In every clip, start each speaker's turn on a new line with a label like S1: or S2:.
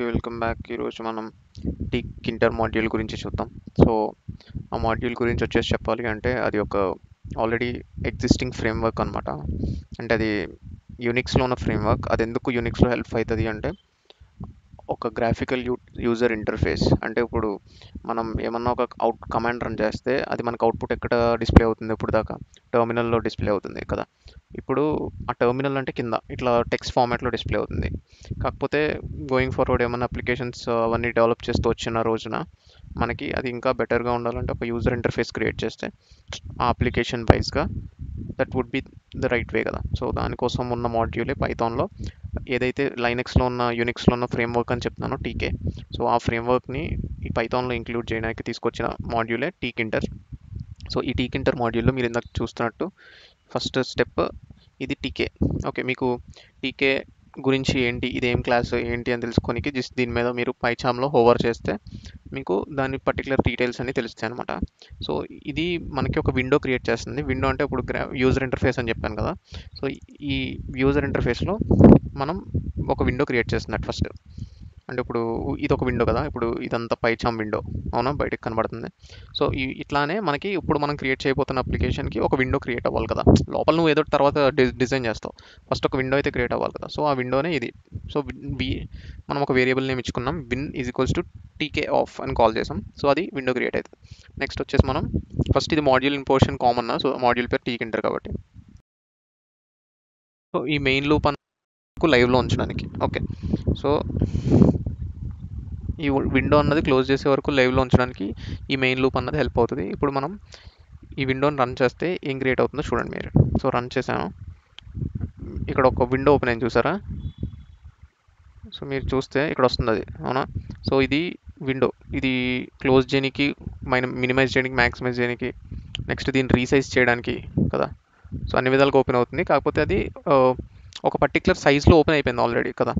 S1: Welcome back. ఈరోజు మనం tick inter module గురించి చూద్దాం. సో ఆ మాడ్యూల్ గురించి వచ్చేసి చెప్పాలి అంటే అది ఒక ఆల్రెడీ ఎగ్జిస్టింగ్ ఫ్రేమ్వర్క్ అనమాట. అంటే అది యూనిక్స్లో ఉన్న ఫ్రేమ్వర్క్. అది ఎందుకు యూనిక్స్లో హెల్ప్ అవుతుంది అంటే ఒక గ్రాఫికల్ యూజర్ ఇంటర్ఫేస్. అంటే ఇప్పుడు మనం ఏమన్నా ఒక కమాండ్ రన్ చేస్తే అది మనకు అవుట్పుట్ ఎక్కడ డిస్ప్లే అవుతుంది, ఇప్పుడు దాకా టెర్మినల్లో డిస్ప్లే అవుతుంది కదా. ఇప్పుడు ఆ టెర్మినల్ అంటే కింద ఇట్లా టెక్స్ట్ ఫార్మాట్లో డిస్ప్లే అవుతుంది. కాకపోతే గోయింగ్ ఫార్వర్డ్ ఏమన్నా అప్లికేషన్స్ అవన్నీ డెవలప్ చేస్తూ వచ్చిన రోజున మనకి అది ఇంకా బెటర్గా ఉండాలంటే ఒక యూజర్ ఇంటర్ఫేస్ క్రియేట్ చేస్తే ఆ అప్లికేషన్ వైజ్గా that would be the right way కదా. సో దానికోసం ఉన్న మాడ్యూలే పైథాన్లో ఏదైతే లైనక్స్లో ఉన్న యూనిక్స్లో ఉన్న ఫ్రేమ్వర్క్ అని చెప్తున్నానో టీకే. సో ఆ ఫ్రేమ్వర్క్ని ఈ పైథాన్లో ఇంక్లూడ్ చేయడానికి తీసుకొచ్చిన మాడ్యూలే టీక్ ఇంటర్. సో ఈ టీక్ ఇంటర్ మాడ్యూల్లో మీరు ఇందాక చూస్తున్నట్టు ఫస్ట్ స్టెప్ ఇది టీకే. ఓకే, మీకు టీకే గురించి ఏంటి, ఇదేం క్లాస్ ఏంటి అని తెలుసుకోనికి జస్ట్ దీని మీద మీరు పైచామ్లో హోవర్ చేస్తే మీకు దాని పర్టికులర్ డీటెయిల్స్ అన్ని తెలుస్తాయి అనమాట. సో ఇది మనకి ఒక విండో క్రియేట్ చేస్తుంది. విండో అంటే ఇప్పుడు యూజర్ ఇంటర్ఫేస్ అని చెప్పాను కదా. సో ఈ యూజర్ ఇంటర్ఫేస్లో మనం ఒక విండో క్రియేట్ చేస్తున్నట్టు ఫస్ట్. అంటే ఇప్పుడు ఇది ఒక విండో కదా, ఇప్పుడు ఇదంతా పైచామ్ విండో అవునా, బయటకు కనబడుతుంది. సో ఇట్లానే మనకి ఇప్పుడు మనం క్రియేట్ చేయబోతున్న అప్లికేషన్కి ఒక విండో క్రియేట్ అవ్వాలి కదా. లోపల నువ్వు ఏదో తర్వాత డిజైన్ చేస్తావు, ఫస్ట్ ఒక విండో అయితే క్రియేట్ అవ్వాలి కదా. సో ఆ విండోనే ఇది. సో మనం ఒక వేరియబుల్ నేమ్ ఇచ్చుకున్నాం, win is equals to TK ఆఫ్ అని కాల్ చేసాం. సో అది విండో క్రియేట్ అవుతుంది. నెక్స్ట్ వచ్చేసి మనం ఫస్ట్ ఇది module in portion common, so module పేరు టీక్ ఇంటర్ కాబట్టి సో ఈ మెయిన్ లూప్ అనుకు లైవ్లో ఉంచడానికి. ఓకే, సో ఈ విండో అన్నది క్లోజ్ చేసే వరకు లైవ్లో ఉంచడానికి ఈ మెయిన్ లూప్ అన్నది హెల్ప్ అవుతుంది. ఇప్పుడు మనం ఈ విండోని రన్ చేస్తే ఏం క్రియేట్ అవుతుందో చూడండి మీరు. సో రన్ చేశాను, ఇక్కడ ఒక విండో ఓపెన్ అయింది చూసారా. సో మీరు చూస్తే ఇక్కడ వస్తుంది అది, అవునా. సో ఇది విండో, ఇది క్లోజ్ చేయడానికి, మినిమైజ్ చేయడానికి, మ్యాక్సిమైజ్ చేయడానికి, నెక్స్ట్ దీన్ని రీసైజ్ చేయడానికి కదా. సో అన్ని విధాలుగా ఓపెన్ అవుతుంది. కాకపోతే అది ఒక పర్టికులర్ సైజ్లో ఓపెన్ అయిపోయింది ఆల్రెడీ కదా.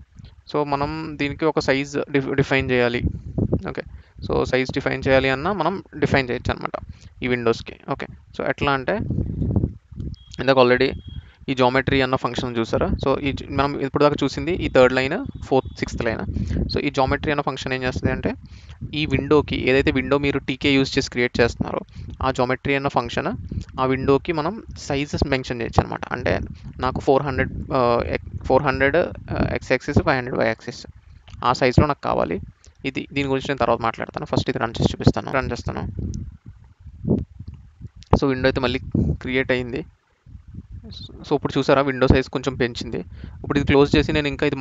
S1: సో మనం దీనికి ఒక సైజ్ డిఫైన్ చేయాలి. ఓకే, సో సైజ్ డిఫైన్ చేయాలి అన్న మనం డిఫైన్ చేయొచ్చు అనమాట ఈ విండోస్కి. ఓకే, సో ఎట్లా అంటే ఇందాక ఆల్రెడీ ఈ జామెట్రీ అన్న ఫంక్షన్ చూసారా. సో మనం ఇప్పుడు దాకా చూసింది ఈ third line, fourth, sixth line. So ఈ జామెట్రీ అన్న ఫంక్షన్ ఏం చేస్తుంది అంటే ఈ విండోకి ఏదైతే విండో మీరు టీకే యూజ్ చేసి క్రియేట్ చేస్తున్నారో ఆ జామెట్రీ అన్న ఫంక్షన్ ఆ విండోకి మనం సైజెస్ మెన్షన్ చేయొచ్చు అనమాట. అంటే నాకు 400 ఎక్స్ యాక్సిస్, 500 వై యాక్సిస్ ఆ సైజులో నాకు కావాలి. దీని గురించి నేను తర్వాత మాట్లాడతాను. ఫస్ట్ ఇది రన్ చేసి చూపిస్తాను. రన్ చేస్తాను. సో విండో అయితే మళ్ళీ క్రియేట్ అయింది. సో ఇప్పుడు చూసారా విండో సైజ్ కొంచెం పెంచింది. ఇప్పుడు ఇది క్లోజ్ చేసి నేను ఇంకా ఇది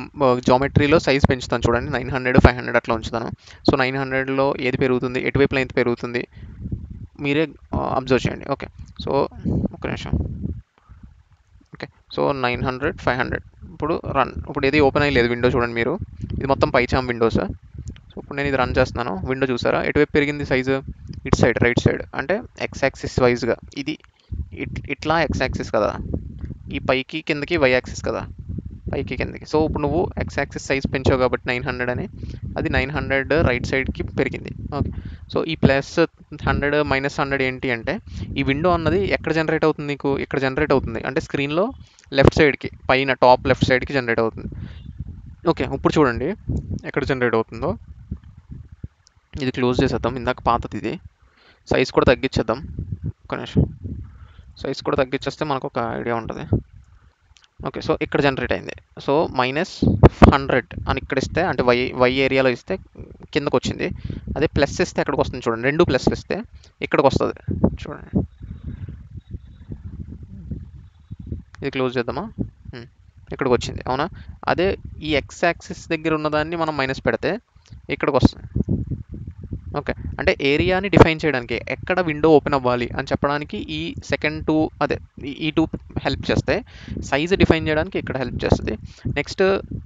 S1: జామెట్రీలో సైజ్ పెంచుతాను చూడండి. 900, 500 అట్లా ఉంచుతాను. సో 900లో ఏది పెరుగుతుంది, ఎటువైపు లైన్ పెరుగుతుంది మీరే అబ్జర్వ్ చేయండి. ఓకే, సో ఒక నిమిషం. ఓకే, సో 900, 500 ఇప్పుడు రన్. ఇప్పుడు ఏది ఓపెన్ అయ్యలేదు విండో చూడండి మీరు. ఇది మొత్తం పైచామ్ విండోస్. సో ఇప్పుడు నేను ఇది రన్ చేస్తున్నాను. విండో చూసారా ఎటువైపు పెరిగింది సైజు, ఇటు సైడ్, రైట్ సైడ్. అంటే ఎక్స్ యాక్సిస్ వైజ్గా ఇది ఇట్లా ఎక్స్ యాక్సిస్ కదా, ఈ పైకి కిందకి వై యాక్సిస్ కదా, పైకి కిందకి. సో ఇప్పుడు నువ్వు ఎక్స్ యాక్సిస్ సైజ్ పెంచావు కాబట్టి 900 అని, అది 900 రైట్ సైడ్కి పెరిగింది. ఓకే, సో ఈ ప్లస్ 100 మైనస్ 100 ఏంటి అంటే ఈ విండో అన్నది ఎక్కడ జనరేట్ అవుతుంది, నీకు ఇక్కడ జనరేట్ అవుతుంది. అంటే స్క్రీన్లో లెఫ్ట్ సైడ్కి, పైన టాప్ లెఫ్ట్ సైడ్కి జనరేట్ అవుతుంది. ఓకే, ఇప్పుడు చూడండి ఎక్కడ జనరేట్ అవుతుందో. ఇది క్లోజ్ చేసేద్దాం, ఇందాక పాతది ఇది. సైజ్ కూడా తగ్గించేద్దాం ఒక నిమిషం. సైజ్ కూడా తగ్గించేస్తే మనకు ఒక ఐడియా ఉంటుంది. ఓకే, సో ఇక్కడ జనరేట్ అయింది. సో -100 అని ఇక్కడ ఇస్తే, అంటే వై ఏరియాలో ఇస్తే కిందకు వచ్చింది. అదే ప్లస్ ఇస్తే ఎక్కడికి వస్తుంది చూడండి. 2 ప్లస్లు ఇస్తే ఇక్కడికి వస్తుంది చూడండి. ఇది క్లోజ్ చేద్దామా. ఇక్కడికి వచ్చింది, అవునా. అదే ఈ ఎక్స్ యాక్సిస్ దగ్గర ఉన్నదాన్ని మనం మైనస్ పెడితే ఇక్కడికి వస్తుంది. ఓకే, అంటే ఏరియాని డిఫైన్ చేయడానికి, ఎక్కడ విండో ఓపెన్ అవ్వాలి అని చెప్పడానికి ఈ సెకండ్ టూ, అదే ఈ టూ హెల్ప్ చేస్తాయి. సైజ్ డిఫైన్ చేయడానికి ఇక్కడ హెల్ప్ చేస్తుంది. నెక్స్ట్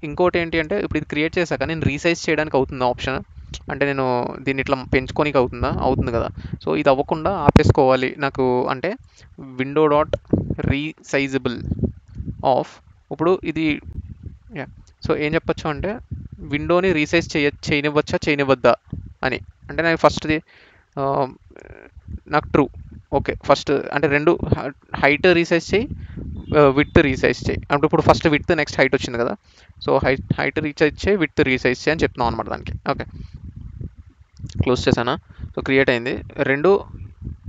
S1: ఇంకోటి ఏంటి అంటే ఇప్పుడు ఇది క్రియేట్ చేశాక నేను రీసైజ్ చేయడానికి అవుతుంది ఆప్షన్. అంటే నేను దీన్ని ఇట్లా పెంచుకోనికి అవుతుంది కదా. సో ఇది అవ్వకుండా ఆపేసుకోవాలి నాకు. అంటే విండో డాట్ రీసైజబుల్ ఆఫ్. ఇప్పుడు ఇది సో ఏం చెప్పొచ్చు అంటే విండోని రీసైజ్ చేయనివ్వచ్చా చేయనివ్వద్దా అని. అంటే నాకు ఫస్ట్ది నాకు ట్రూ. ఓకే, ఫస్ట్ అంటే రెండు హైట్ రీసైజ్ చేయి, విడ్త్ రీసైజ్ చేయి. అంటే ఇప్పుడు ఫస్ట్ విడ్త్, నెక్స్ట్ హైట్ వచ్చింది కదా. సో హైట్ రీసైజ్ చేయి, విడ్త్ రీసైజ్ చేయి అని చెప్తున్నాం అనమాట దానికి. ఓకే, క్లోజ్ చేశానా? సో క్రియేట్ అయింది.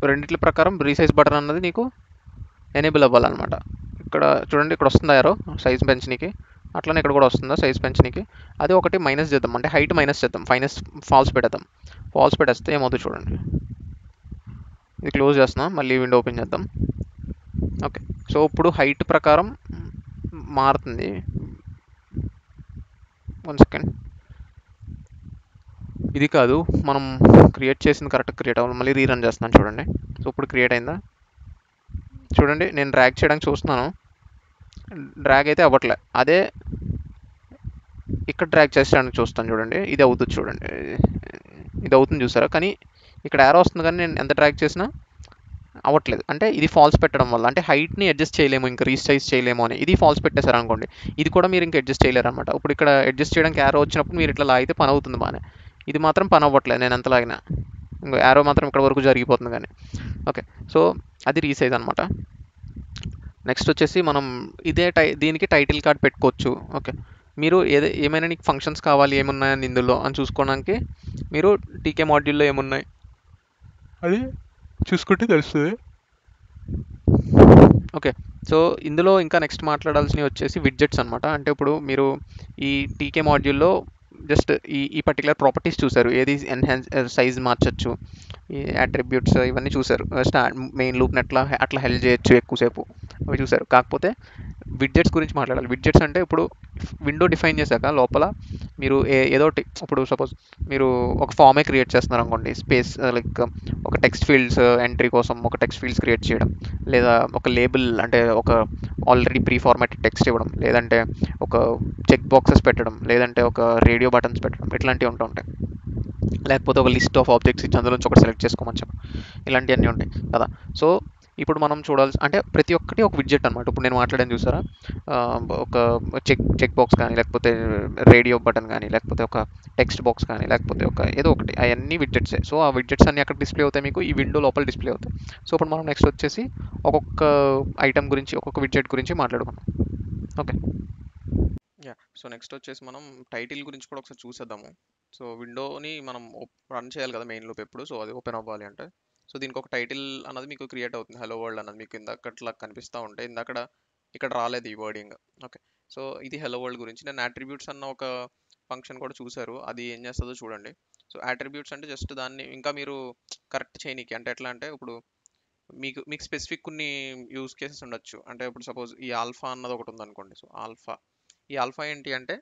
S1: రెండిట్ల ప్రకారం రీసైజ్ బటన్ అన్నది నీకు ఎనేబుల్ అవ్వాలన్నమాట. ఇక్కడ చూడండి, ఇక్కడ వస్తుందా యారో సైజ్ పెంచనీకి, అట్లనే ఇక్కడ కూడా వస్తుందా సైజ్ పెంచనీకి. అది ఒకటి మైనస్ చేద్దాం, అంటే హైట్ మైనస్ చేద్దాం, ఫాల్స్ పెట్టేద్దాం. ఫాల్స్ పెట్టేస్తే ఏమవుతుంది చూడండి. ఇది క్లోజ్ చేస్తున్నాం, మళ్ళీ విండో ఓపెన్ చేద్దాం. ఓకే, సో ఇప్పుడు హైట్ ప్రకారం మారుతుంది. 1 సెకండ్. ఇది కాదు, మనం క్రియేట్ చేసింది కరెక్ట్ క్రియేట్ అవ్వాలి. మళ్ళీ రీరన్ చేస్తున్నాను చూడండి. సో ఇప్పుడు క్రియేట్ అయిందా చూడండి. నేను డ్రాగ్ చేయడానికి చూస్తున్నాను, డ్రాగ్ అయితే అవ్వట్లే. అదే ఇక్కడ డ్రాగ్ చేసడానికి చూస్తాను చూడండి, ఇది అవుతుంది చూడండి. ఇది అవుతుంది చూసారా, కానీ ఇక్కడ యారో వస్తుంది, కానీ నేను ఎంత డ్రాగ్ చేసినా అవ్వట్లేదు. అంటే ఇది ఫాల్స్ పెట్టడం వల్ల, అంటే హైట్ని అడ్జస్ట్ చేయలేము, ఇంకా రీసైజ్ చేయలేము అని. ఇది ఫాల్స్ పెట్టేశారు అనుకోండి, ఇది కూడా మీరు ఇంకా అడ్జస్ట్ చేయలేరు అనమాట. ఇప్పుడు ఇక్కడ అడ్జస్ట్ చేయడానికి యారో వచ్చినప్పుడు మీరు ఇట్లా లాగితే పని అవుతుంది బాగానే. ఇది మాత్రం పని అవ్వట్లేదు, నేను ఎంత లాగినా. ఇంకో యారో మాత్రం ఇక్కడ వరకు జరిగిపోతుంది కానీ. ఓకే, సో అది రీసైజ్ అనమాట. నెక్స్ట్ వచ్చేసి మనం దీనికి టైటిల్ కార్డ్ పెట్టుకోవచ్చు. ఓకే, మీరు ఏమైనా నీకు ఫంక్షన్స్ కావాలి ఏమున్నాయని ఇందులో అని చూసుకోవడానికి మీరు టీకే మాడ్యూల్లో ఏమున్నాయి అది చూసుకుంటే తెలుస్తుంది. ఓకే, సో ఇందులో ఇంకా నెక్స్ట్ మాట్లాడాల్సినవి వచ్చేసి విడ్జెట్స్ అనమాట. అంటే ఇప్పుడు మీరు ఈ టీకే మాడ్యూల్లో జస్ట్ ఈ పర్టికులర్ ప్రాపర్టీస్ చూసారు, ఏది సైజ్ మార్చచ్చు, ఈ అట్రిబ్యూట్స్ ఇవన్నీ చూసారు. మెయిన్ లూప్ని అట్లా హెల్ప్ చేయొచ్చు ఎక్కువసేపు, అవి చూసారు. కాకపోతే విడ్జెట్స్ గురించి మాట్లాడాలి. విడ్జెట్స్ అంటే ఇప్పుడు విండో డిఫైన్ చేశాక లోపల మీరు ఏదో ఇప్పుడు సపోజ్ మీరు ఒక ఫామే క్రియేట్ చేస్తున్నారు అనుకోండి, స్పేస్ లైక్ ఒక టెక్స్ట్ ఫీల్డ్స్ ఎంట్రీ కోసం ఒక టెక్స్ట్ ఫీల్డ్స్ క్రియేట్ చేయడం, లేదా ఒక లేబుల్ అంటే ఒక ఆల్రెడీ ప్రీ ఫార్మాటెడ్ టెక్స్ట్ ఇవ్వడం, లేదంటే ఒక చెక్ బాక్సెస్ పెట్టడం, లేదంటే ఒక రేడియో బటన్స్ పెట్టడం, ఇట్లాంటివి ఉంటుంటాయి. లేకపోతే ఒక లిస్ట్ ఆఫ్ ఆబ్జెక్ట్స్ ఇచ్చి అందులో ఒకటి సెలెక్ట్ చేసుకోమని చెప్పడం, ఇలాంటివన్నీ ఉంటాయి కదా. సో ఇప్పుడు మనం చూడాల్సి అంటే ప్రతి ఒక్కటి ఒక విడ్జెట్ అనమాట. ఇప్పుడు నేను మాట్లాడాను చూసారా, ఒక చెక్ బాక్స్ కానీ, లేకపోతే రేడియో బటన్ కానీ, లేకపోతే ఒక టెక్స్ట్ బాక్స్ కానీ, లేకపోతే ఒక ఏదో ఒకటి, అవన్నీ విడ్జెట్సే. సో ఆ విడ్జెట్స్ అన్ని అక్కడ డిస్ప్లే అవుతాయి, మీకు ఈ విండో లోపల డిస్ప్లే అవుతాయి. సో ఇప్పుడు మనం నెక్స్ట్ వచ్చేసి ఒక్కొక్క ఐటమ్ గురించి, ఒక్కొక్క విడ్జెట్ గురించి మాట్లాడుకున్నాం. Okay, yeah. సో నెక్స్ట్ వచ్చేసి మనం టైటిల్ గురించి కూడా ఒకసారి చూసేద్దాము. సో విండోని మనం రన్ చేయాలి కదా మెయిన్ లూప్ ఎప్పుడు, సో అది ఓపెన్ అవ్వాలి అంటే. సో దీనికి ఒక టైటిల్ అన్నది మీకు క్రియేట్ అవుతుంది, హలో వరల్డ్ అన్నది మీకు ఇందాకట్లా కనిపిస్తూ ఉంటాయి. ఇక్కడ రాలేదు ఈ వర్డింగ్. ఓకే, సో ఇది హలో వరల్డ్ గురించి. నేను అట్రిబ్యూట్స్ అన్న ఒక ఫంక్షన్ కూడా చూసారు, అది ఏం చేస్తుందో చూడండి. సో అట్రిబ్యూట్స్ అంటే జస్ట్ దాన్ని ఇంకా మీరు కరెక్ట్ చేయనీకి, అంటే ఎట్లా అంటే ఇప్పుడు మీకు స్పెసిఫిక్ కొన్ని యూస్ కేసెస్ ఉండొచ్చు. అంటే ఇప్పుడు సపోజ్ ఈ ఆల్ఫా అన్నది ఒకటి ఉందనుకోండి. సో ఈ ఆల్ఫా ఏంటి అంటే,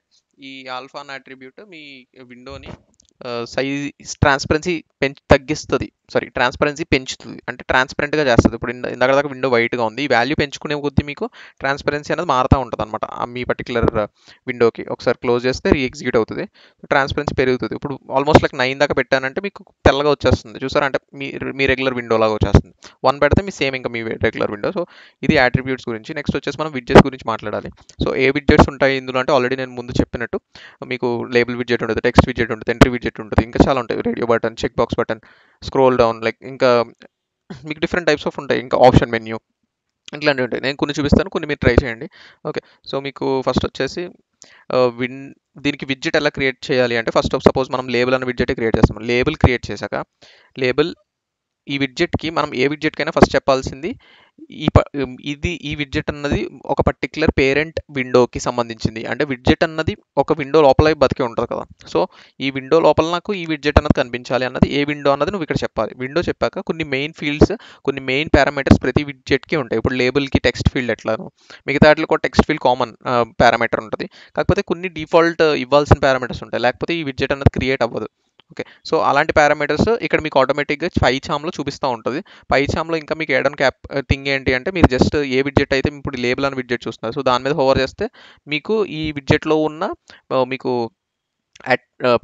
S1: ఈ ఆల్ఫా అన్న అట్రిబ్యూట్ మీ విండోని సైజ్ ట్రాన్స్పరెన్సీ తగ్గిస్తుంది, ట్రాన్స్పరెన్సీ పెంచుతుంది, అంటే ట్రాన్స్పరెంట్గా చేస్తుంది. ఇప్పుడు ఇందాక దాకా విండో వైట్గా ఉంది, ఈ వాల్యూ పెంచుకునే కొద్దీ మీకు ట్రాన్స్పరెన్సీ అనేది మారుతూ ఉంటుంది అనమాట. మీ పర్టికులర్ విండోకి ఒకసారి క్లోజ్ చేస్తే ఎగ్జిక్యూట్ అవుతుంది, ట్రాన్స్పరెన్సీ పెరుగుతుంది. ఇప్పుడు ఆల్మోస్ట్ లైక్ 9 దాకా పెట్టానంటే మీకు తెల్లగా వచ్చేస్తుంది చూసారా, అంటే మీ రెగ్యులర్ విండో లాగా వచ్చేస్తుంది. 1 పెడితే మీ సేమ్ ఇంకా మీ రెగ్యులర్ విండో. సో ఇది అట్రిబ్యూట్స్ గురించి. నెక్స్ట్ వచ్చేసి మనం విడ్జెట్స్ గురించి మాట్లాడాలి. సో ఏ విడ్జెట్స్ ఉంటాయి ఇందులో అంటే, ఆల్రెడీ నేను ముందు చెప్పినట్టు మీకు లేబుల్ విడ్జెట్ ఉంటుంది, టెక్స్ట్ విడ్జెట్ ఉంటుంది, ఎంట్రీ విడ్జెట్ ఉంటుంది, ఇంకా చాలా ఉంటాయి, radio button, check box button, scroll down, like ఇంకా మీకు డిఫరెంట్ టైప్స్ ఆఫ్ ఉంటాయి, ఇంకా ఆప్షన్ మెన్యూ, ఇట్లాంటివి ఉంటాయి. నేను కొన్ని చూపిస్తాను, కొన్ని మీరు ట్రై చేయండి. ఓకే, సో మీకు ఫస్ట్ వచ్చేసి దీనికి విడ్జెట్ ఎలా క్రియేట్ చేయాలి అంటే, ఫస్ట్ సపోజ్ మనం లేబుల్ అన్న విడ్జెట్ క్రియేట్ చేస్తాం. లేబుల్ క్రియేట్ చేశాక ఈ విడ్జెట్కి మనం ఏ విడ్జెట్కైనా ఫస్ట్ చెప్పాల్సింది ఈ విడ్జెట్ అన్నది ఒక పర్టికులర్ పేరెంట్ విండోకి సంబంధించింది. అంటే విడ్జెట్ అన్నది ఒక విండో లోపల బతికి ఉంటుంది కదా. సో ఈ విండో లోపల నాకు ఈ విడ్జెట్ అన్నది కనిపించాలి అన్నది ఏ విండో అన్నది నువ్వు ఇక్కడ చెప్పాలి. విండో చెప్పాక కొన్ని మెయిన్ ఫీల్డ్స్, కొన్ని మెయిన్ పారామీటర్స్ ప్రతి విడ్జెట్కి ఉంటాయి. ఇప్పుడు లేబుల్కి టెక్స్ట్ ఫీల్డ్ ఎట్లాను, మిగతా వాటిలో కూడా టెక్స్ట్ ఫీల్డ్ కామన్ పారామీటర్ ఉంటుంది. కాకపోతే కొన్ని డిఫాల్ట్ ఇవ్వాల్సిన పారామీటర్స్ ఉంటాయి, లేకపోతే ఈ విడ్జెట్ అన్నది క్రియేట్ అవ్వదు. ఓకే, సో అలాంటి పారామీటర్స్ ఇక్కడ మీకు ఆటోమేటిక్గా పైచామ్లో చూపిస్తూ ఉంటుంది. పైచామ్లో ఇంకా మీకు ఎడన్ క్యాప్ థింగ్ ఏంటి అంటే, మీరు జస్ట్ ఏ విడ్జెట్ అయితే ఇప్పుడు లేబుల్ అని విడ్జెట్ చూస్తున్నారు, సో దాని మీద హోవర్ చేస్తే మీకు ఈ విడ్జెట్లో ఉన్న మీకు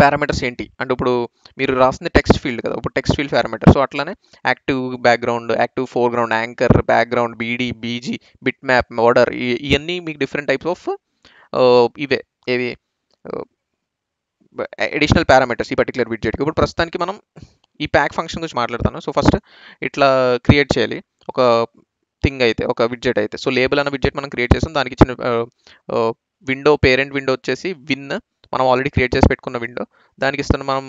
S1: పారామీటర్స్ ఏంటి అంటే, ఇప్పుడు మీరు రాసిన టెక్స్ట్ ఫీల్డ్ కదా, ఇప్పుడు టెక్స్ట్ ఫీల్డ్ పారామీటర్. సో అట్లానే active background, active foreground, anchor, background, BD, BG, bitmap, మోడర్, ఇవన్నీ మీకు డిఫరెంట్ టైప్స్ ఆఫ్ ఇవే ఏవి అడిషనల్ పారామీటర్స్ ఈ పర్టికులర్ విడ్జెట్కి. ఇప్పుడు ప్రస్తుతానికి మనం ఈ ప్యాక్ ఫంక్షన్ గురించి మాట్లాడతాను. సో ఫస్ట్ ఇట్లా క్రియేట్ చేయాలి ఒక థింగ్ అయితే, ఒక విడ్జెట్ అయితే. సో లేబుల్ అన్న విడ్జెట్ మనం క్రియేట్ చేస్తాం. దానికి ఇచ్చిన విండో, పేరెంట్ విండో వచ్చేసి విన్, మనం ఆల్రెడీ క్రియేట్ చేసి పెట్టుకున్న విండో. దానికి ఇస్తున్న మనం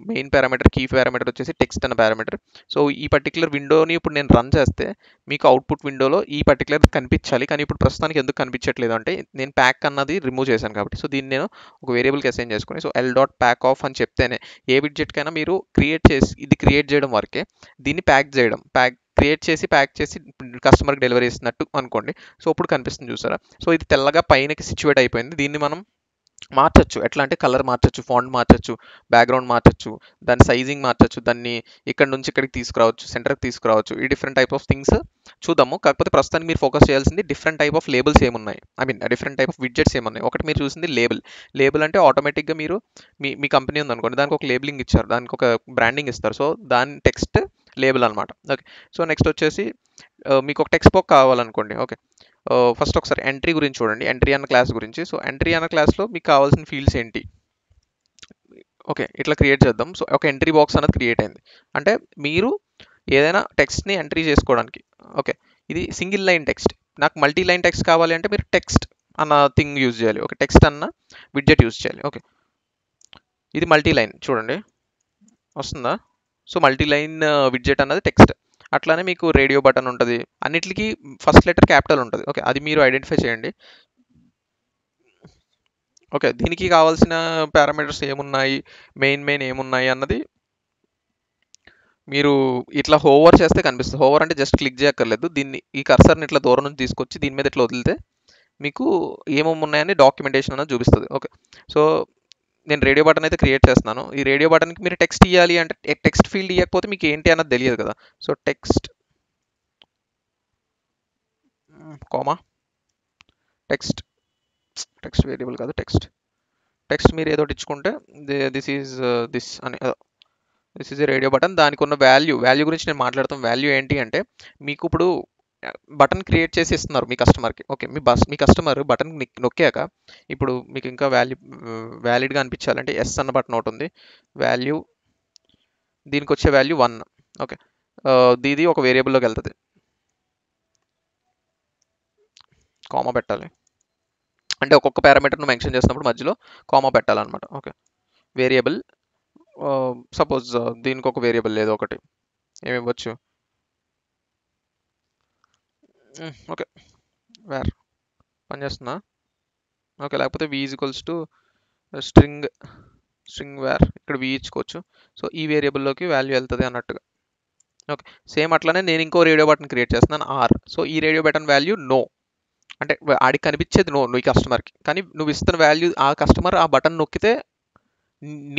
S1: మెయిన్ పారామీటర్, కీ పారామీటర్ వచ్చేసి టెక్స్ట్ అన్న పారామీటర్. సో ఈ పర్టికులర్ విండోని ఇప్పుడు నేను రన్ చేస్తే మీకు అవుట్పుట్ విండోలో ఈ పర్టికులర్ కనిపించాలి. కానీ ఇప్పుడు ప్రస్తుతానికి ఎందుకు కనిపించట్లేదు అంటే నేను ప్యాక్ అన్నది రిమూవ్ చేశాను కాబట్టి. సో దీన్ని నేను ఒక వేరియబుల్కి అసైన్ చేసుకుని, so L dot pack of అని చెప్తేనే ఏ విడ్జెట్కైనా మీరు క్రియేట్ చేసి, ఇది క్రియేట్ చేయడం వరకే, దీన్ని ప్యాక్ చేయడం, క్రియేట్ చేసి ప్యాక్ చేసి కస్టమర్కి డెలివరీ ఇస్తున్నట్టు అనుకోండి. సో ఇప్పుడు కనిపిస్తుంది చూసారా. సో ఇది తెల్లగా పైనకి సిచ్యువేట్ అయిపోయింది. దీన్ని మనం మార్చచ్చు. ఎట్లా అంటే కలర్ మార్చచ్చు, ఫాంట్ మార్చచ్చు, బ్యాక్గ్రౌండ్ మార్చచ్చు, దాని సైజింగ్ మార్చచ్చు, దాన్ని ఇక్కడ నుంచి ఇక్కడికి తీసుకురావచ్చు, సెంటర్కి తీసుకురావచ్చు. ఈ డిఫరెంట్ టైప్ ఆఫ్ థింగ్స్ చూద్దాము. కాకపోతే ప్రస్తుతానికి మీరు ఫోకస్ చేయాల్సింది డిఫరెంట్ టైప్ ఆఫ్ లేబుల్స్ ఏమున్నాయి, I mean different type of widgets ఏమున్నాయి. ఒకటి మీరు చూసింది లేబుల్. లేబుల్ అంటే ఆటోమేటిక్గా మీరు మీ కంపెనీ ఉందనుకోండి, దానికి ఒక లేబులింగ్ ఇచ్చారు, దానికి ఒక బ్రాండింగ్ ఇస్తారు. సో దాని టెక్స్ట్ లేబుల్ అనమాట. ఓకే. సో నెక్స్ట్ వచ్చేసి మీకు ఒక టెక్స్ట్ బాక్స్ కావాలనుకోండి. ఓకే. ఫస్ట్ ఒకసారి ఎంట్రీ గురించి చూడండి, ఎంట్రీ అన్న క్లాస్ గురించి. సో ఎంట్రీ అన్న క్లాస్లో మీకు కావాల్సిన ఫీల్డ్స్ ఏంటి? ఓకే, ఇట్లా క్రియేట్ చేద్దాం. సో ఒక ఎంట్రీ బాక్స్ అనేది క్రియేట్ అయింది. అంటే మీరు ఏదైనా టెక్స్ట్ని ఎంట్రీ చేసుకోవడానికి. ఓకే, ఇది సింగిల్ లైన్ టెక్స్ట్. నాకు మల్టీ లైన్ టెక్స్ట్ కావాలి అంటే మీరు టెక్స్ట్ అన్న థింగ్ యూజ్ చేయాలి. ఓకే, టెక్స్ట్ అన్న విడ్జెట్ యూజ్ చేయాలి. ఓకే, ఇది మల్టీ లైన్ చూడండి, వస్తుందా? సో మల్టీ లైన్ విడ్జెట్ అన్నది టెక్స్ట్. అట్లానే మీకు రేడియో బటన్ ఉంటుంది, అన్నిటికీ ఫస్ట్ లెటర్ క్యాపిటల్ ఉంటుంది. ఓకే, అది మీరు ఐడెంటిఫై చేయండి. ఓకే, దీనికి కావాల్సిన పారామీటర్స్ ఏమున్నాయి, మెయిన్ ఏమున్నాయి అన్నది మీరు ఇట్లా హోవర్ చేస్తే కనిపిస్తుంది. హోవర్ అంటే జస్ట్ క్లిక్ చేయక్కర్లేదు, దీన్ని ఈ కర్సర్ని ఇట్లా దూరం నుంచి తీసుకొచ్చి దీని మీద ఇట్లా వదిలితే మీకు ఏమేమి ఉన్నాయని డాక్యుమెంటేషన్ అనేది చూపిస్తుంది. ఓకే, సో నేను రేడియో బటన్ అయితే క్రియేట్ చేస్తున్నాను. ఈ రేడియో బటన్కి మీరు టెక్స్ట్ ఇవ్వాలి అంటే టెక్స్ట్ ఫీల్డ్ ఇవ్వకపోతే మీకు ఏంటి అన్నది తెలియదు కదా. So text comma text, text variable కాదు, టెక్స్ట్ మీరు ఏదో ఇచ్చుకుంటే దిస్ ఈజ్ దిస్ అని, this is a radio button. దానికి ఉన్న వాల్యూ గురించి నేను మాట్లాడతాం. వాల్యూ ఏంటి అంటే మీకు ఇప్పుడు బటన్ క్రియేట్ చేసి ఇస్తున్నారు మీ కస్టమర్కి. ఓకే, మీ కస్టమర్ బటన్ నొక్కాక ఇప్పుడు మీకు ఇంకా వ్యాలిడ్గా అనిపించాలంటే ఎస్ అన్న బటన్ ఒకటి ఉంది, వాల్యూ, దీనికి వచ్చే వాల్యూ 1. ఓకే, దీది ఒక వేరియబుల్లోకి వెళ్తుంది, కామా పెట్టాలి. అంటే ఒక్కొక్క పారామీటర్ను మెన్షన్ చేసినప్పుడు మధ్యలో కామా పెట్టాలన్నమాట. ఓకే, వేరియబుల్, సపోజ్ దీనికి ఒక వేరియబుల్ లేదు, ఒకటి ఏమి ఇవ్వచ్చు. ఓకే, వేర్ పనిచేస్తుందా? ఓకే, లేకపోతే v equals to string where, ఇక్కడ v ఇచ్చుకోవచ్చు. సో ఈ వేరియబుల్లోకి వాల్యూ వెళ్తుంది అన్నట్టుగా. ఓకే, సేమ్ అట్లానే నేను ఇంకో రేడియో బటన్ క్రియేట్ చేస్తున్నాను, ఆర్. సో ఈ రేడియో బటన్ వాల్యూ నో, అంటే ఆడికి కనిపించేది నో నీ కస్టమర్కి. కానీ నువ్వు ఇస్తున్న వాల్యూ, ఆ కస్టమర్ ఆ బటన్ నొక్కితే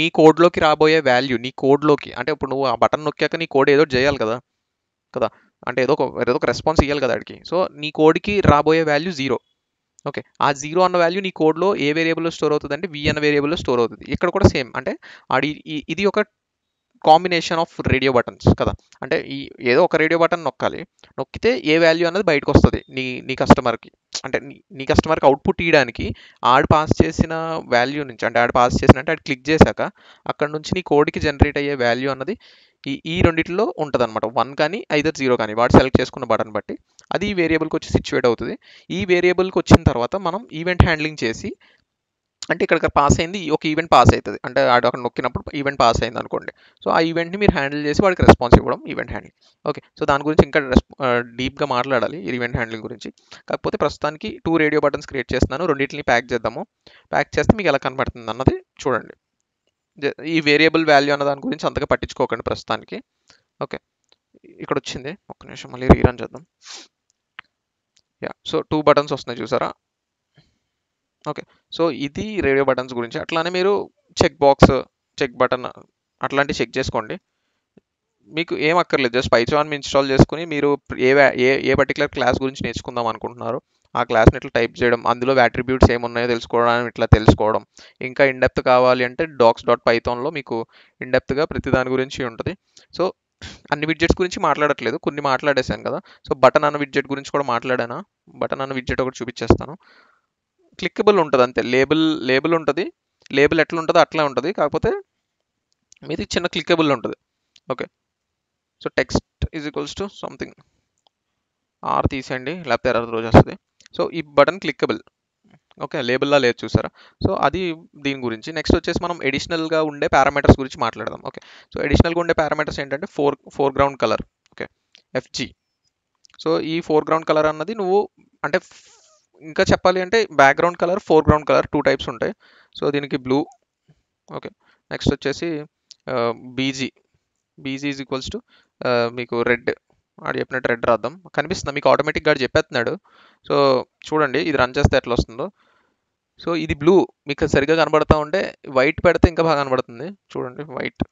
S1: నీ కోడ్లోకి రాబోయే వాల్యూ, నీ కోడ్లోకి, అంటే ఇప్పుడు నువ్వు ఆ బటన్ నొక్కాక నీ కోడ్ ఏదో చేయాలి కదా కదా అంటే ఏదో ఒక రెస్పాన్స్ ఇవ్వాలి కదా ఆడికి. సో నీ కోడ్కి రాబోయే వాల్యూ 0. ఓకే, ఆ 0 అన్న వాల్యూ నీ కోడ్లో ఏ వేరియబుల్లో స్టోర్ అవుతుంది అంటే v అన్న వేరియబుల్లో స్టోర్ అవుతుంది. ఇక్కడ కూడా సేమ్, అంటే ఇది ఒక కాంబినేషన్ ఆఫ్ రేడియో బటన్స్ కదా. అంటే ఏదో ఒక రేడియో బటన్ నొక్కితే ఏ వాల్యూ అన్నది బయటకు వస్తుంది నీ కస్టమర్కి. అంటే నీ కస్టమర్కి అవుట్పుట్ ఇవ్వడానికి ఆడు పాస్ చేసిన వాల్యూ నుంచి, అంటే ఆడు పాస్ చేసిన అంటే ఆడు క్లిక్ చేశాక అక్కడ నుంచి నీ కోడ్కి జనరేట్ అయ్యే వాల్యూ అన్నది ఈ రెండిట్లో ఉంటుంది అనమాట. 1 కానీ ఐదర్ 0 కానీ, వాడు సెలెక్ట్ చేసుకున్న బటన్ బట్టి అది ఈ వేరియబుల్కి వచ్చి సిచ్యువేట్ అవుతుంది. ఈ వేరియబుల్కి వచ్చిన తర్వాత మనం ఈవెంట్ హ్యాండ్లింగ్ చేసి, అంటే ఇక్కడ పాస్ అయింది, ఒక ఈవెంట్ పాస్ అవుతుంది అంటే ఆడు అక్కడ నొక్కినప్పుడు ఈవెంట్ పాస్ అయింది అనుకోండి. సో ఆ ఈవెంట్ని మీరు హ్యాండిల్ చేసి వాడికి రెస్పాన్స్ ఇవ్వడం ఈవెంట్ హ్యాండ్లింగ్. ఓకే, సో దాని గురించి ఇంకా డీప్గా మాట్లాడాలి ఈ ఈవెంట్ హ్యాండ్లింగ్ గురించి. కాకపోతే ప్రస్తుతానికి 2 రేడియో బటన్స్ క్రియేట్ చేస్తున్నాను, రెండింటిని ప్యాక్ చేద్దాము. ప్యాక్ చేస్తే మీకు ఎలా కనబడుతుంది అన్నది చూడండి. ఈ వేరియబుల్ వాల్యూ అన్న దాని గురించి అంతగా పట్టించుకోకండి ప్రస్తుతానికి. ఓకే, ఇక్కడ వచ్చింది, ఒక్క నిమిషం మళ్ళీ రీరన్ చేద్దాం. యా, సో 2 బటన్స్ వస్తున్నాయి చూసారా. ఓకే, సో ఇది రేడియో బటన్స్ గురించి. అట్లానే మీరు చెక్ బటన్ అట్లాంటివి చెక్ చేసుకోండి. మీకు ఏం అక్కర్లేదు, జస్ట్ పైథాన్ ఇన్స్టాల్ చేసుకుని మీరు ఏ పర్టికులర్ క్లాస్ గురించి నేర్చుకుందాం అనుకుంటున్నారు ఆ క్లాస్ని ఇట్లా టైప్ చేయడం, అందులో అట్రిబ్యూట్స్ ఏమున్నాయో తెలుసుకోవడం. ఇంకా ఇన్డెప్త్ కావాలి అంటే docs.pythonలో మీకు ఇన్డెప్త్గా ప్రతి దాని గురించి ఉంటుంది. సో అన్ని విడ్జెట్స్ గురించి మాట్లాడట్లేదు, కొన్ని మాట్లాడేశాను కదా. సో బటన్ అన్న విడ్జెట్ గురించి కూడా మాట్లాడానా. బటన్ అన్న విడ్జెట్ ఒకటి చూపించేస్తాను. క్లిక్కబుల్ ఉంటుంది అంతే, లేబుల్ ఉంటుంది. లేబుల్ ఎట్లా ఉంటుందో అట్లా ఉంటుంది, కాకపోతే మీది చిన్న క్లిక్కబుల్ ఉంటుంది. Okay. So text is equals to something or తీసేయండి, లేకపోతే ఎర్రర్ రోజు వస్తుంది. సో ఈ బటన్ క్లిక్కబుల్. ఓకే, లేబుల్లా లేదు చూసారా. సో అది దీని గురించి. నెక్స్ట్ వచ్చేసి మనం ఎడిషనల్గా ఉండే పారామీటర్స్ గురించి మాట్లాడదాం. ఓకే, సో ఎడిషనల్గా ఉండే పారామీటర్స్ ఏంటంటే foreground colour. Okay, FG. So ఈ ఫోర్గ్రౌండ్ కలర్ అన్నది నువ్వు అంటే ఇంకా చెప్పాలి అంటే background colour, foreground colour 2 types ఉంటాయి. సో దీనికి బ్లూ. ఓకే, నెక్స్ట్ వచ్చేసి BG. BG is equals to మీకు రెడ్. ఆడు చెప్పినట్టు రెడ్ రాద్దాం. కనిపిస్తుందా మీకు? ఆటోమేటిక్గా ఆడు చెప్పేస్తున్నాడు. సో చూడండి, ఇది రన్ చేస్తే ఎట్లా వస్తుందో. సో ఇది బ్లూ మీకు సరిగ్గా కనబడతా ఉంటే, వైట్ పెడితే ఇంకా బాగా కనబడుతుంది. చూడండి, వైట్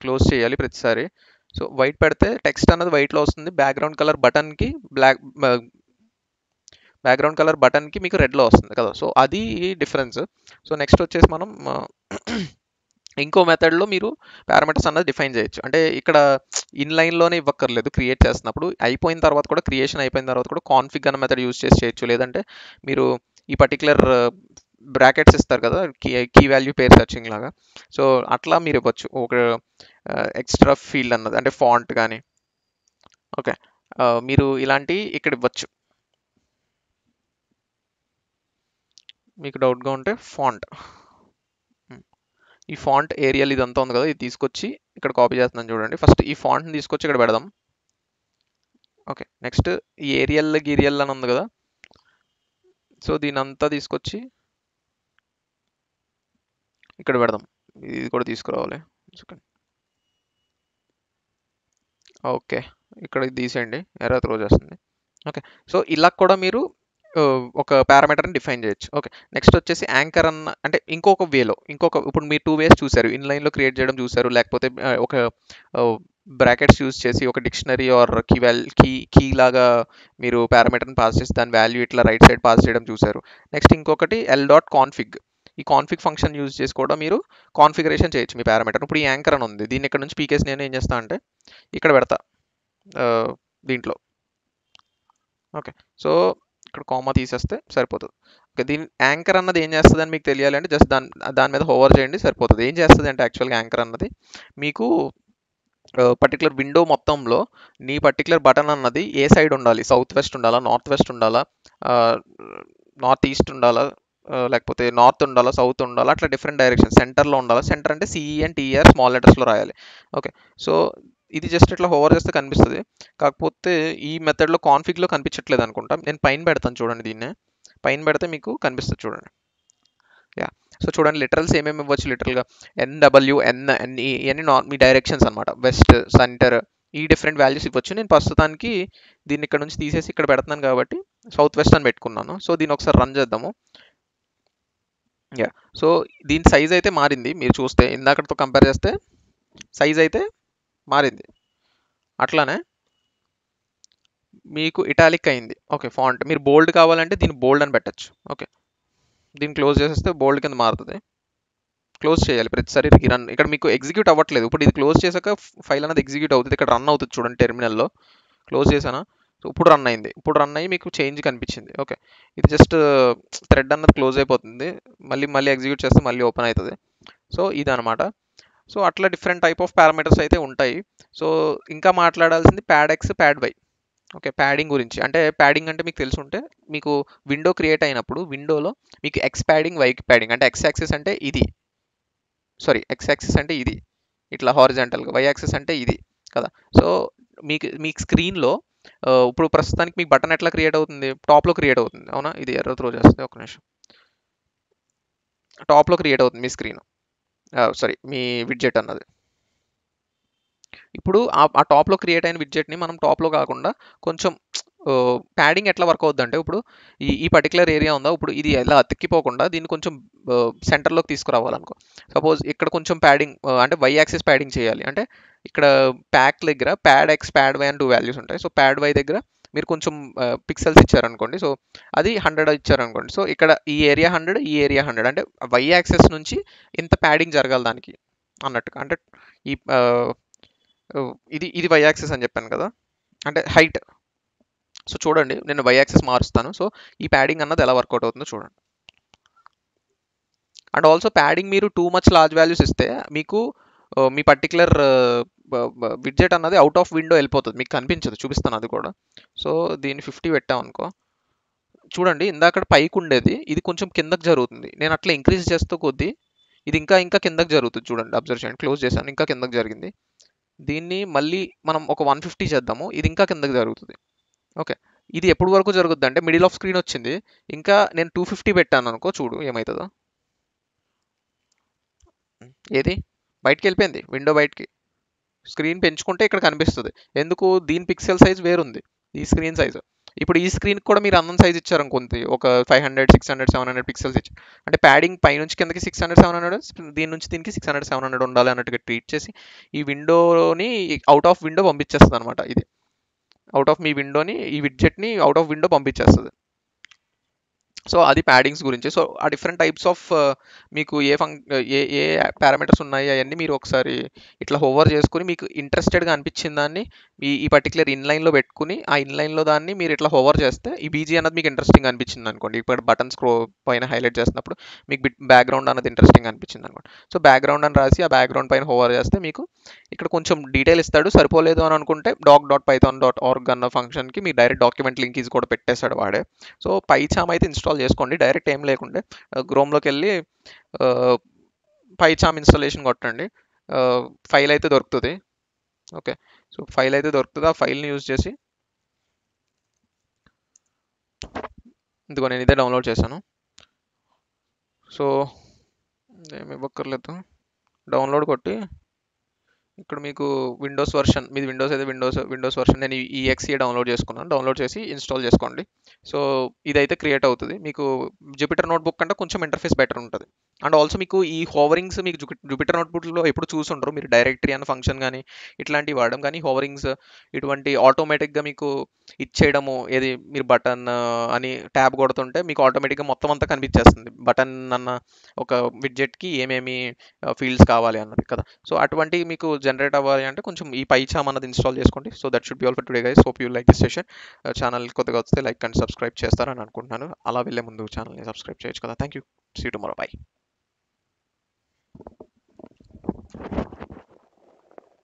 S1: క్లోజ్ చేయాలి ప్రతిసారి. సో వైట్ పెడితే టెక్స్ట్ అన్నది వైట్లో వస్తుంది. బ్యాక్గ్రౌండ్ కలర్ బటన్కి బ్యాక్గ్రౌండ్ కలర్ బటన్కి మీకు రెడ్లో వస్తుంది కదా. సో అది డిఫరెన్స్. సో నెక్స్ట్ వచ్చేసి మనం ఇంకో మెథడ్లో మీరు పారామీటర్స్ అన్నది డిఫైన్ చేయొచ్చు. అంటే ఇక్కడ ఇన్లైన్లోనే ఇవ్వక్కర్లేదు, క్రియేట్ చేస్తున్నప్పుడు అయిపోయిన తర్వాత కూడా, క్రియేషన్ అయిపోయిన తర్వాత కూడా కాన్ఫిగ్ అన్న మెథడ్ యూజ్ చేసి చేయొచ్చు. లేదంటే మీరు ఈ పర్టికులర్ బ్రాకెట్స్ ఇస్తారు కదా, కీ వాల్యూ పేర్ సెర్చింగ్ లాగా. సో అట్లా మీరు ఇవ్వచ్చు ఒక ఎక్స్ట్రా ఫీల్డ్ అన్నది, అంటే ఫాంట్ కానీ. ఓకే, మీరు ఇలాంటి ఇక్కడ ఇవ్వచ్చు. మీకు డౌట్గా ఉంటే ఫాంట్, ఈ ఫాంట్ ఏరియల్ ఇదంతా ఉంది కదా, ఇది తీసుకొచ్చి ఇక్కడ కాపీ చేస్తున్నాను చూడండి. ఫస్ట్ ఈ ఫాంట్ని తీసుకొచ్చి ఇక్కడ పెడదాం. ఓకే, నెక్స్ట్ ఈ ఏరియల్ అని ఉంది కదా, సో దీని అంతా తీసుకొచ్చి ఇక్కడ పెడదాం. ఇది కూడా తీసుకురావాలి. ఓకే, ఇక్కడ ఇది తీసేయండి, ఎర్రర్ త్రో చేస్తుంది. ఓకే, సో ఇలా కూడా మీరు ఒక పారామీటర్ని డిఫైన్ చేయొచ్చు. ఓకే, నెక్స్ట్ వచ్చేసి యాంకర్ అన్న, అంటే ఇంకొక వేలో, ఇప్పుడు మీరు 2 వేస్ చూసారు. ఇన్లైన్లో క్రియేట్ చేయడం చూసారు, లేకపోతే ఒక బ్రాకెట్స్ యూజ్ చేసి ఒక డిక్షనరీ ఆర్ కీ లాగా మీరు పారామీటర్ని పాస్ చేసి దాని వాల్యూ ఇట్లా రైట్ సైడ్ పాస్ చేయడం చూసారు. నెక్స్ట్ ఇంకొకటి l.config. ఈ కాన్ఫిగ్ ఫంక్షన్ యూజ్ చేసి కూడా మీరు కాన్ఫిగరేషన్ చేయొచ్చు మీ పారామీటర్. ఇప్పుడు ఈ యాంకర్ అని ఉంది, దీన్ని ఇక్కడ నుంచి పీకేసి నేను ఏం చేస్తా అంటే ఇక్కడ పెడతా దీంట్లో. ఓకే, సో ఇక్కడ కామా తీసేస్తే సరిపోతుంది. ఓకే, దీని యాంకర్ అన్నది ఏం చేస్తుంది అని మీకు తెలియాలి అంటే జస్ట్ దాని మీద హోవర్ చేయండి సరిపోతుంది. ఏం చేస్తుంది అంటే యాక్చువల్గా యాంకర్ అన్నది మీకు పర్టికులర్ విండో మొత్తంలో నీ పర్టికులర్ బటన్ అన్నది ఏ సైడ్ ఉండాలి, సౌత్ వెస్ట్ ఉండాలా, నార్త్ వెస్ట్ ఉండాలా, నార్త్ ఈస్ట్ ఉండాలా, లేకపోతే నార్త్ ఉండాలా, సౌత్ ఉండాలా, అట్లా డిఫరెంట్ డైరెక్షన్. సెంటర్లో ఉండాలా, సెంటర్ అంటే CENTER స్మాల్ లెటర్స్లో రాయాలి. ఓకే, సో ఇది జస్ట్ ఇట్లా హోవర్ చేస్తే కనిపిస్తుంది. కాకపోతే ఈ మెథడ్లో కాన్ఫిగ్లో కనిపించట్లేదు అనుకుంటా. నేను పైన పెడతాను చూడండి, దీన్నే పైన పెడితే మీకు కనిపిస్తుంది చూడండి. యా, సో చూడండి లిటరల్స్ ఏమేమి ఇవ్వచ్చు. లిటరల్గా NWNE ఇవన్నీ మీ డైరెక్షన్స్ అనమాట. వెస్ట్, సెంటర్, ఈ డిఫరెంట్ వాల్యూస్ ఇవ్వచ్చు. నేను ప్రస్తుతానికి దీన్ని ఇక్కడ నుంచి తీసేసి ఇక్కడ పెడుతున్నాను కాబట్టి సౌత్ వెస్ట్ అని పెట్టుకున్నాను. సో దీన్ని ఒకసారి రన్ చేద్దాము. యా, సో దీని సైజ్ అయితే మారింది. మీరు చూస్తే ఇందాకటితో కంపేర్ చేస్తే సైజ్ అయితే మారింది. అట్లానే మీకు ఇటాలిక్ అయింది. ఓకే, ఫాంట్ మీరు బోల్డ్ కావాలంటే దీన్ని బోల్డ్ అని పెట్టచ్చు. ఓకే, దీన్ని క్లోజ్ చేసేస్తే బోల్డ్ కింద మారుతుంది. క్లోజ్ చేయాలి ప్రతిసారి రన్. ఇక్కడ మీకు ఎగ్జిక్యూట్ అవ్వట్లేదు. ఇప్పుడు ఇది క్లోజ్ చేశాక ఫైల్ అనేది ఎగ్జిక్యూట్ అవుతుంది. ఇక్కడ రన్ అవుతుంది చూడండి టెర్మినల్లో. క్లోజ్ చేశానా, సో ఇప్పుడు రన్ అయింది. ఇప్పుడు రన్ అయ్యి మీకు చేంజ్ కనిపించింది. ఓకే, ఇది జస్ట్ థ్రెడ్ అన్నది క్లోజ్ అయిపోతుంది. మళ్ళీ ఎగ్జిక్యూట్ చేస్తే మళ్ళీ ఓపెన్ అవుతుంది. సో ఇదనమాట. సో అట్లా డిఫరెంట్ టైప్ ఆఫ్ పారామీటర్స్ అయితే ఉంటాయి. సో ఇంకా మాట్లాడాల్సింది ప్యాడ్ ప్యాడ్ ఓకే, ప్యాడింగ్ గురించి. అంటే ప్యాడింగ్ అంటే మీకు తెలుసుంటే, మీకు విండో క్రియేట్ అయినప్పుడు విండోలో మీకు ఎక్స్ ప్యాడింగ్, వై ప్యాడింగ్, అంటే ఎక్స్ యాక్సిస్ అంటే ఇది, సారీ ఎక్స్ యాక్సిస్ అంటే ఇది ఇట్లా హారిజాంటల్గా, వై యాక్సిస్ అంటే ఇది కదా. సో మీకు స్క్రీన్లో ఇప్పుడు ప్రస్తుతానికి మీకు బటన్ ఎట్లా క్రియేట్ అవుతుంది, టాప్లో క్రియేట్ అవుతుంది. అవునా, ఇది ఎర్రర్ త్రో చేస్తుంది, ఒక నిమిషం. టాప్లో క్రియేట్ అవుతుంది మీ స్క్రీన్, సారీ మీ విడ్జెట్ అన్నది. ఇప్పుడు ఆ టాప్లో క్రియేట్ అయిన విడ్జెట్ని మనం టాప్లో కాకుండా కొంచెం ప్యాడింగ్ ఎట్లా వర్క్ అవుద్ది అంటే, ఇప్పుడు ఈ పర్టికులర్ ఏరియా ఉందా, ఇప్పుడు ఇది ఎలా అతికిపోకుండా దీన్ని కొంచెం సెంటర్లోకి తీసుకురావాలనుకో. సపోజ్ ఇక్కడ కొంచెం ప్యాడింగ్, అంటే వై యాక్సిస్ ప్యాడింగ్ చేయాలి అంటే ఇక్కడ ప్యాక్ దగ్గర ప్యాడ్ ఎక్స్, ప్యాడ్ వై అని 2 వాల్యూస్ ఉంటాయి. సో ప్యాడ్ వై దగ్గర మీరు కొంచెం పిక్సెల్స్ ఇచ్చారనుకోండి, సో అది 100 ఇచ్చారనుకోండి. సో ఇక్కడ ఈ ఏరియా 100, ఈ ఏరియా 100, అంటే వై యాక్సిస్ నుంచి ఇంత ప్యాడింగ్ జరగాలి దానికి అన్నట్టుగా. అంటే ఈ ఇది వై యాక్సిస్ అని చెప్పాను కదా, అంటే హైట్. సో చూడండి, నేను వై యాక్సిస్ మారుస్తాను. సో ఈ ప్యాడింగ్ అన్నది ఎలా వర్కౌట్ అవుతుందో చూడండి. అండ్ ఆల్సో ప్యాడింగ్ మీరు టూ మచ్ లార్జ్ వాల్యూస్ ఇస్తే మీకు మీ పర్టికులర్ విడ్జెట్ అన్నది అవుట్ ఆఫ్ విండో వెళ్ళిపోతుంది, మీకు కనిపించదు. చూపిస్తాను అది కూడా. సో దీన్ని 50 పెట్టామనుకో, చూడండి ఇందాక పైకి ఉండేది ఇది కొంచెం కిందకి జరుగుతుంది. నేను అట్లా ఇంక్రీజ్ చేస్తూ కొద్దీ ఇది ఇంకా ఇంకా కిందకి జరుగుతుంది. చూడండి అబ్జర్వ్ చేయండి, క్లోజ్ చేశాను ఇంకా కిందకి జరిగింది. దీన్ని మళ్ళీ మనం ఒక 150 చేద్దాము, ఇది ఇంకా కిందకి జరుగుతుంది. ఓకే, ఇది ఎప్పుడు వరకు జరుగుద్ది అంటే మిడిల్ ఆఫ్ స్క్రీన్ వచ్చింది, ఇంకా నేను 250 పెట్టాను అనుకో, చూడు ఏమవుతుందో. ఏది బయటికి వెళ్ళిపోయింది విండో బయటికి. స్క్రీన్ పెంచుకుంటే ఇక్కడ కనిపిస్తుంది. ఎందుకు, దీని పిక్సెల్ సైజ్ వేరుంది, ఈ స్క్రీన్ సైజ్. ఇప్పుడు ఈ స్క్రీన్ కూడా మీరు అన్నం సైజ్ ఇచ్చారు అనుకుంది, ఒక 500 600 700 పిక్సెల్స్ ఇచ్చి, అంటే ప్యాడింగ్ పై నుంచి కిందకి 600 700, దీని నుంచి దీనికి 600 700 ఉండాలి అన్నట్టుగా ట్రీట్ చేసి ఈ విండోని అవుట్ ఆఫ్ విండో పంపించేస్తుంది అనమాట. ఇది అవుట్ ఆఫ్ మీ విండోని, ఈ విడ్జెట్ని అవుట్ ఆఫ్ విండో పంపించేస్తుంది. సో అది ప్యాడింగ్స్ గురించి. సో ఆ డిఫరెంట్ టైప్స్ ఆఫ్ మీకు ఏ పారామీటర్స్ ఉన్నాయి అవన్నీ మీరు ఒకసారి ఇట్లా హోవర్ చేసుకుని మీకు ఇంట్రెస్టెడ్గా అనిపించిన దాన్ని ఈ పర్టికులర్ ఇన్లైన్లో పెట్టుకుని ఆ ఇన్లైన్లో దాన్ని మీరు ఇట్లా హోవర్ చేస్తే ఈ బీజీ అన్నది మీకు ఇంట్రెస్టింగ్ అనిపించింది అనుకోండి. ఇప్పుడు బటన్ స్క్రో పైన హైలైట్ చేసినప్పుడు మీకు బ్యాక్గ్రౌండ్ అన్నది ఇంట్రెస్టింగ్ అనిపించింది అనుకోండి. సో బ్యాక్గ్రౌండ్ అని రాసి ఆ బ్యాక్గ్రౌండ్ పైన హోవర్ చేస్తే మీకు ఇక్కడ కొంచెం డీటెయిల్ ఇస్తాడు. సరిపోలేదు అని అనుకుంటే doc.python.org అన్న ఫంక్షన్కి మీ డైరెక్ట్ డాక్యుమెంట్ లింక్ ఇది కూడా పెట్టేశాడు వాడే. సో పైచామ్ అయితే ఇన్స్టాల్ చేసుకోండి, డైరెక్ట్ ఏం లేకుంటే క్రోమ్లోకి వెళ్ళి పైచామ్ ఇన్స్టాలేషన్ కొట్టండి, ఫైల్ అయితే దొరుకుతుంది. ఓకే, సో ఫైల్ అయితే దొరుకుతుంది. ఆ ఫైల్ని యూజ్ చేసి, ఇదిగో నేను ఇదే డౌన్లోడ్ చేశాను. సో ఏమి ఇవ్వక్కర్లేదు, డౌన్లోడ్ కొట్టి ఇక్కడ మీకు విండోస్ వర్షన్, మీది విండోస్ అయితే విండోస్ వర్షన్, నేను ఈ ఎక్స్ఈ డౌన్లోడ్ చేసుకున్నాను. డౌన్లోడ్ చేసి ఇన్స్టాల్ చేసుకోండి. సో ఇదైతే క్రియేట్ అవుతుంది. మీకు జూపిటర్ నోట్బుక్ కంటే కొంచెం ఇంటర్ఫేస్ బెటర్ ఉంటుంది. అండ్ ఆల్సో మీకు ఈ హోవరింగ్స్ మీకు జూపిటర్ నోట్బుక్లో ఎప్పుడు చూసుంటారు మీరు, డైరెక్టరీ అన్న ఫంక్షన్ కానీ ఇట్లాంటివి వాడడం, కానీ హోవరింగ్స్ ఇటువంటి ఆటోమేటిక్గా మీకు ఇచ్చేయడము, ఏది మీరు బటన్ అని ట్యాబ్ కొడుతుంటే మీకు ఆటోమేటిక్గా మొత్తం అంతా కనిపించేస్తుంది, బటన్ అన్న ఒక విడ్జెట్కి ఏమేమి ఫీల్డ్స్ కావాలి అన్నది కదా. సో అటువంటి మీకు జనరేట్ అవ్వాలి అంటే కొంచెం ఈ పైచామ్ అన్నది ఇన్స్టాల్ చేసుకోండి. So that should be all for today guys. Hope you like this session. Channel కొత్తగా వస్తే లైక్ అండ్ సబ్స్క్రైబ్ చేస్తారని అనుకుంటున్నాను. అలా వెళ్ళే ముందు ఛానల్ని సబ్స్క్రైబ్ చేయొచ్చు కదా. Thank you, see you tomorrow, by.